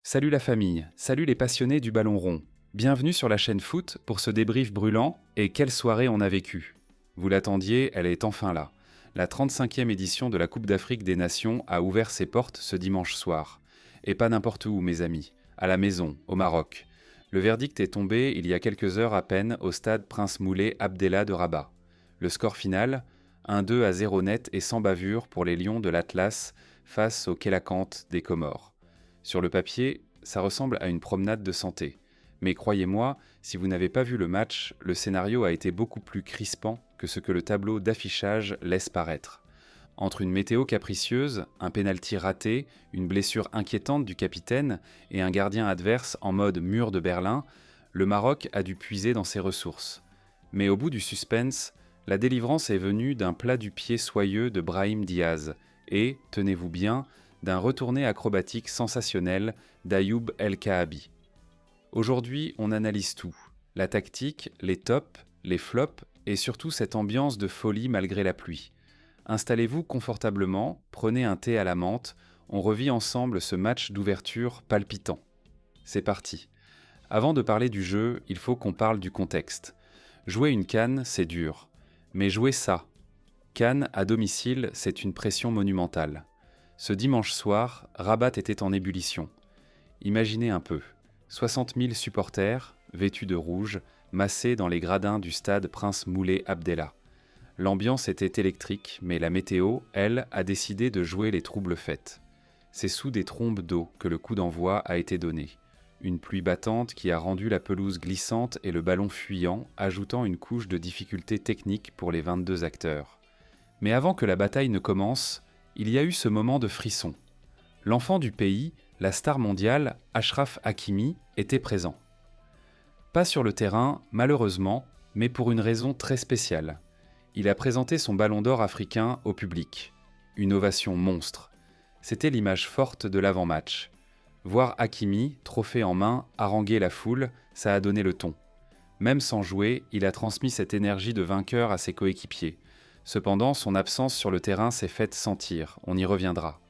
Salut la famille, salut les passionnés du ballon rond. Bienvenue sur la chaîne Foot pour ce débrief brûlant et quelle soirée on a vécu. Vous l'attendiez, elle est enfin là. La 35e édition de la Coupe d'Afrique des Nations a ouvert ses portes ce dimanche soir. Et pas n'importe où mes amis, à la maison, au Maroc. Le verdict est tombé il y a quelques heures à peine au stade Prince Moulay Abdellah de Rabat. Le score final, 1-2 à 0 net et sans bavure pour les Lions de l'Atlas face aux Kélakantes des Comores. Sur le papier, ça ressemble à une promenade de santé. Mais croyez-moi, si vous n'avez pas vu le match, le scénario a été beaucoup plus crispant que ce que le tableau d'affichage laisse paraître. Entre une météo capricieuse, un pénalty raté, une blessure inquiétante du capitaine et un gardien adverse en mode mur de Berlin, le Maroc a dû puiser dans ses ressources. Mais au bout du suspense, la délivrance est venue d'un plat du pied soyeux de Brahim Diaz et, tenez-vous bien, d'un retourné acrobatique sensationnel d'Ayoub El Kaabi. Aujourd'hui, on analyse tout. La tactique, les tops, les flops et surtout cette ambiance de folie malgré la pluie. Installez-vous confortablement, prenez un thé à la menthe, on revit ensemble ce match d'ouverture palpitant. C'est parti. Avant de parler du jeu, il faut qu'on parle du contexte. Jouer une CAN, c'est dur. Mais jouer ça, CAN à domicile, c'est une pression monumentale. Ce dimanche soir, Rabat était en ébullition. Imaginez un peu, 60 000 supporters, vêtus de rouge, massés dans les gradins du stade Prince Moulay Abdellah. L'ambiance était électrique, mais la météo, elle, a décidé de jouer les troubles fêtes. C'est sous des trombes d'eau que le coup d'envoi a été donné. Une pluie battante qui a rendu la pelouse glissante et le ballon fuyant, ajoutant une couche de difficulté technique pour les 22 acteurs. Mais avant que la bataille ne commence, il y a eu ce moment de frisson. L'enfant du pays, la star mondiale, Achraf Hakimi, était présent. Pas sur le terrain, malheureusement, mais pour une raison très spéciale. Il a présenté son ballon d'or africain au public. Une ovation monstre. C'était l'image forte de l'avant-match. Voir Hakimi, trophée en main, haranguer la foule, ça a donné le ton. Même sans jouer, il a transmis cette énergie de vainqueur à ses coéquipiers. Cependant, son absence sur le terrain s'est faite sentir, on y reviendra.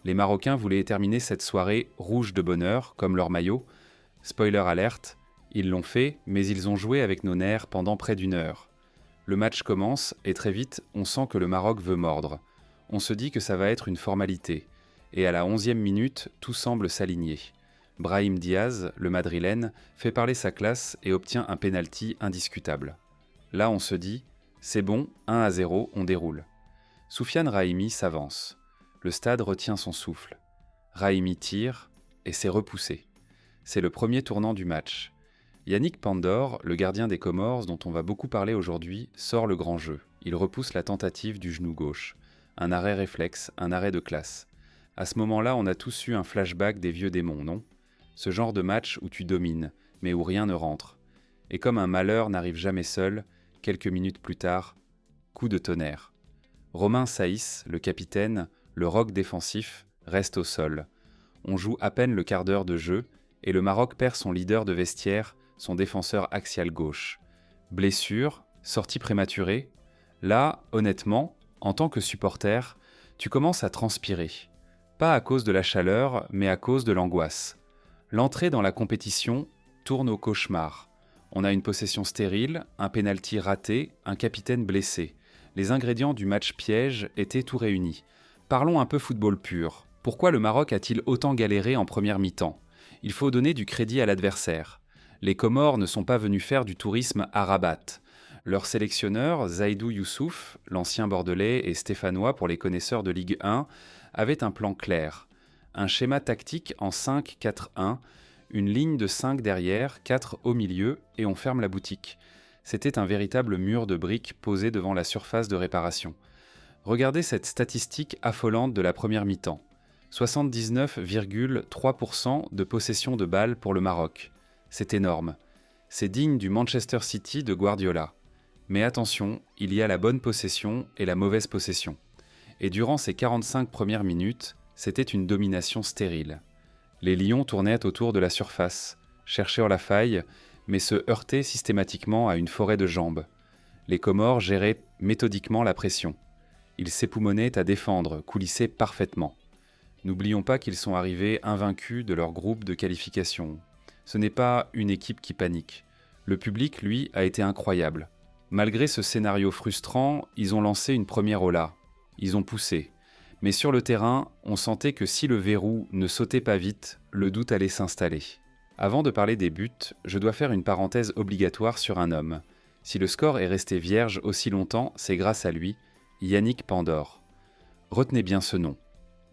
Les Marocains voulaient terminer cette soirée rouge de bonheur, comme leur maillot. Spoiler alerte, ils l'ont fait, mais ils ont joué avec nos nerfs pendant près d'une heure. Le match commence, et très vite, on sent que le Maroc veut mordre. On se dit que ça va être une formalité. Et à la 11e minute, tout semble s'aligner. Brahim Diaz, le Madrilène, fait parler sa classe et obtient un pénalty indiscutable. Là, on se dit... C'est bon, 1-0, on déroule. Soufiane Rahimi s'avance. Le stade retient son souffle. Rahimi tire, et c'est repoussé. C'est le premier tournant du match. Yannick Pandor, le gardien des Comores dont on va beaucoup parler aujourd'hui, sort le grand jeu. Il repousse la tentative du genou gauche. Un arrêt réflexe, un arrêt de classe. À ce moment-là, on a tous eu un flashback des vieux démons, non ? Ce genre de match où tu domines, mais où rien ne rentre. Et comme un malheur n'arrive jamais seul, quelques minutes plus tard, coup de tonnerre. Romain Saïs, le capitaine, le roc défensif, reste au sol. On joue à peine le quart d'heure de jeu et le Maroc perd son leader de vestiaire, son défenseur axial gauche. Blessure, sortie prématurée. Là, honnêtement, en tant que supporter, tu commences à transpirer. Pas à cause de la chaleur, mais à cause de l'angoisse. L'entrée dans la compétition tourne au cauchemar. On a une possession stérile, un pénalty raté, un capitaine blessé. Les ingrédients du match piège étaient tout réunis. Parlons un peu football pur. Pourquoi le Maroc a-t-il autant galéré en première mi-temps ? Il faut donner du crédit à l'adversaire. Les Comores ne sont pas venus faire du tourisme à Rabat. Leur sélectionneur, Zaïdou Youssouf, l'ancien bordelais et stéphanois pour les connaisseurs de Ligue 1, avait un plan clair. Un schéma tactique en 5-4-1, une ligne de 5 derrière, 4 au milieu, et on ferme la boutique. C'était un véritable mur de briques posé devant la surface de réparation. Regardez cette statistique affolante de la première mi-temps. 79,3% de possession de balles pour le Maroc. C'est énorme. C'est digne du Manchester City de Guardiola. Mais attention, il y a la bonne possession et la mauvaise possession. Et durant ces 45 premières minutes, c'était une domination stérile. Les lions tournaient autour de la surface, cherchaient la faille, mais se heurtaient systématiquement à une forêt de jambes. Les Comores géraient méthodiquement la pression. Ils s'époumonaient à défendre, coulissaient parfaitement. N'oublions pas qu'ils sont arrivés invaincus de leur groupe de qualification. Ce n'est pas une équipe qui panique. Le public, lui, a été incroyable. Malgré ce scénario frustrant, ils ont lancé une première ola. Ils ont poussé. Mais sur le terrain, on sentait que si le verrou ne sautait pas vite, le doute allait s'installer. Avant de parler des buts, je dois faire une parenthèse obligatoire sur un homme. Si le score est resté vierge aussi longtemps, c'est grâce à lui, Yannick Pandor. Retenez bien ce nom.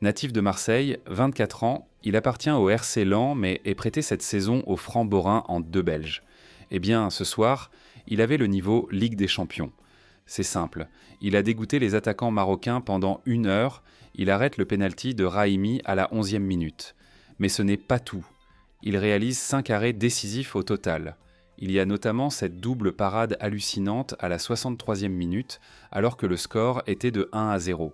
Natif de Marseille, 24 ans, il appartient au RC Lens mais est prêté cette saison au Franc-Borin en 2 Belges. Eh bien, ce soir, il avait le niveau Ligue des Champions. C'est simple, il a dégoûté les attaquants marocains pendant 1 heure, il arrête le pénalty de Raimi à la 11e minute. Mais ce n'est pas tout. Il réalise 5 arrêts décisifs au total. Il y a notamment cette double parade hallucinante à la 63e minute, alors que le score était de 1-0.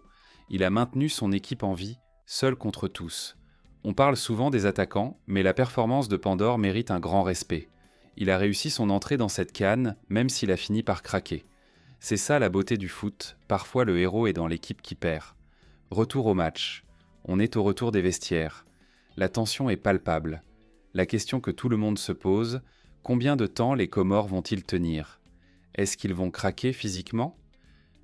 Il a maintenu son équipe en vie, seul contre tous. On parle souvent des attaquants, mais la performance de Pandor mérite un grand respect. Il a réussi son entrée dans cette CAN, même s'il a fini par craquer. C'est ça la beauté du foot, parfois le héros est dans l'équipe qui perd. Retour au match. On est au retour des vestiaires. La tension est palpable. La question que tout le monde se pose, combien de temps les Comores vont-ils tenir ? Est-ce qu'ils vont craquer physiquement ?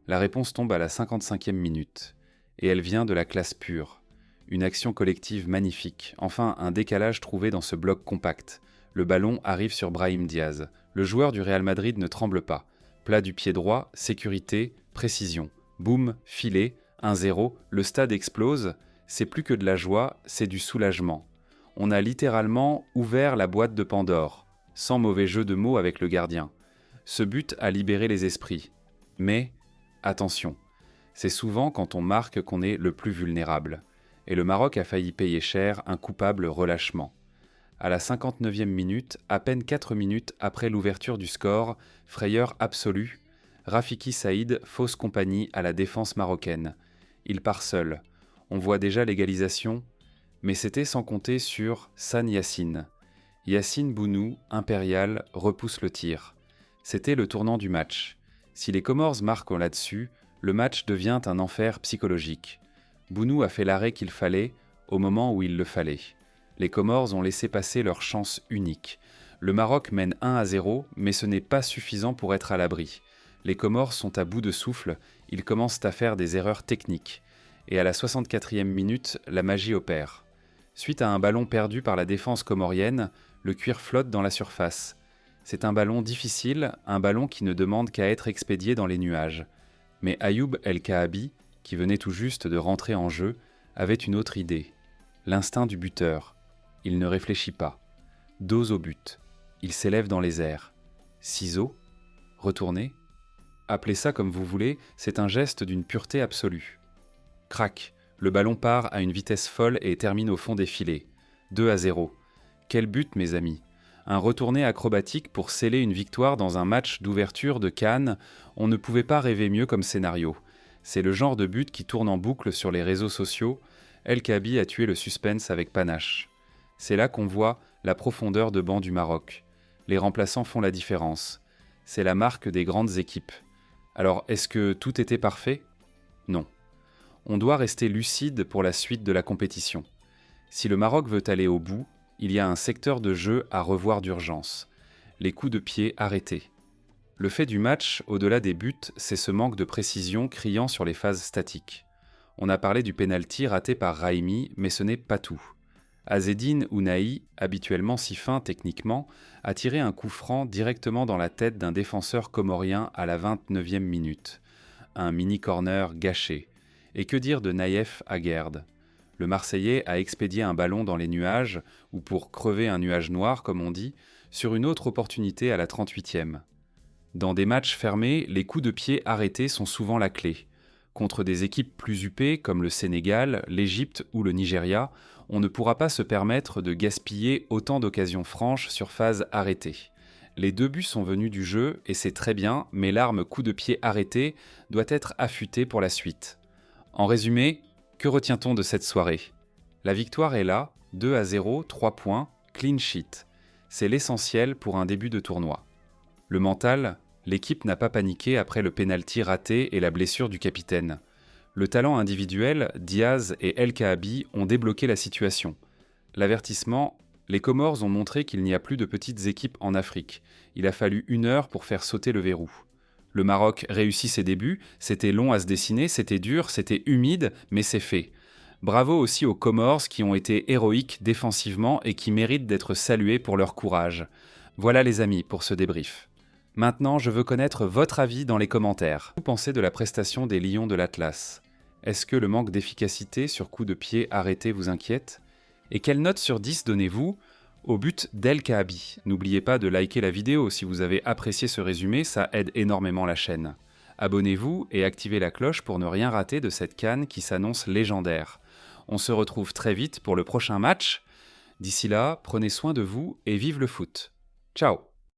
La réponse tombe à la 55e minute. Et elle vient de la classe pure. Une action collective magnifique, enfin un décalage trouvé dans ce bloc compact. Le ballon arrive sur Brahim Diaz. Le joueur du Real Madrid ne tremble pas. Plat du pied droit, sécurité, précision. Boum, filet, 1-0, le stade explose. C'est plus que de la joie, c'est du soulagement. On a littéralement ouvert la boîte de Pandore, sans mauvais jeu de mots avec le gardien. Ce but a libéré les esprits. Mais, attention, c'est souvent quand on marque qu'on est le plus vulnérable. Et le Maroc a failli payer cher un coupable relâchement. À la 59e minute, à peine 4 minutes après l'ouverture du score, frayeur absolue, Rafiki Saïd fausse compagnie à la défense marocaine. Il part seul. On voit déjà l'égalisation, mais c'était sans compter sur San Yassine. Yassine Bounou, impérial, repousse le tir. C'était le tournant du match. Si les Comores marquent là-dessus, le match devient un enfer psychologique. Bounou a fait l'arrêt qu'il fallait, au moment où il le fallait. Les Comores ont laissé passer leur chance unique. Le Maroc mène 1-0, mais ce n'est pas suffisant pour être à l'abri. Les Comores sont à bout de souffle, ils commencent à faire des erreurs techniques. Et à la 64e minute, la magie opère. Suite à un ballon perdu par la défense comorienne, le cuir flotte dans la surface. C'est un ballon difficile, un ballon qui ne demande qu'à être expédié dans les nuages. Mais Ayoub El Kaabi, qui venait tout juste de rentrer en jeu, avait une autre idée. L'instinct du buteur. Il ne réfléchit pas. Dos au but. Il s'élève dans les airs. Ciseaux ? Retourner ? Appelez ça comme vous voulez, c'est un geste d'une pureté absolue. Crac, le ballon part à une vitesse folle et termine au fond des filets. 2-0. Quel but, mes amis! Un retourné acrobatique pour sceller une victoire dans un match d'ouverture de CAN, on ne pouvait pas rêver mieux comme scénario. C'est le genre de but qui tourne en boucle sur les réseaux sociaux. El Kaabi a tué le suspense avec panache. C'est là qu'on voit la profondeur de banc du Maroc. Les remplaçants font la différence. C'est la marque des grandes équipes. Alors, est-ce que tout était parfait ? Non. On doit rester lucide pour la suite de la compétition. Si le Maroc veut aller au bout, il y a un secteur de jeu à revoir d'urgence. Les coups de pied arrêtés. Le fait du match, au-delà des buts, c'est ce manque de précision criant sur les phases statiques. On a parlé du pénalty raté par Raimi, mais ce n'est pas tout. Azzedine Ounahi, habituellement si fin techniquement, a tiré un coup franc directement dans la tête d'un défenseur comorien à la 29e minute. Un mini-corner gâché. Et que dire de Naïef Aguerd ? Le Marseillais a expédié un ballon dans les nuages, ou pour crever un nuage noir, comme on dit, sur une autre opportunité à la 38e. Dans des matchs fermés, les coups de pied arrêtés sont souvent la clé. Contre des équipes plus huppées comme le Sénégal, l'Égypte ou le Nigeria, on ne pourra pas se permettre de gaspiller autant d'occasions franches sur phase arrêtée. Les 2 buts sont venus du jeu et c'est très bien, mais l'arme coup de pied arrêté doit être affûtée pour la suite. En résumé, que retient-on de cette soirée ? La victoire est là, 2-0, 3 points, clean sheet. C'est l'essentiel pour un début de tournoi. Le mental, l'équipe n'a pas paniqué après le pénalty raté et la blessure du capitaine. Le talent individuel, Diaz et El Kaabi ont débloqué la situation. L'avertissement: les Comores ont montré qu'il n'y a plus de petites équipes en Afrique. Il a fallu 1 heure pour faire sauter le verrou. Le Maroc réussit ses débuts, c'était long à se dessiner, c'était dur, c'était humide, mais c'est fait. Bravo aussi aux Comores qui ont été héroïques défensivement et qui méritent d'être salués pour leur courage. Voilà les amis pour ce débrief. Maintenant, je veux connaître votre avis dans les commentaires. Que pensez de la prestation des Lions de l'Atlas? Est-ce que le manque d'efficacité sur coup de pied arrêté vous inquiète? Et quelle note sur 10 donnez-vous au but d'El Kaabi? N'oubliez pas de liker la vidéo si vous avez apprécié ce résumé, ça aide énormément la chaîne. Abonnez-vous et activez la cloche pour ne rien rater de cette CAN qui s'annonce légendaire. On se retrouve très vite pour le prochain match. D'ici là, prenez soin de vous et vive le foot. Ciao!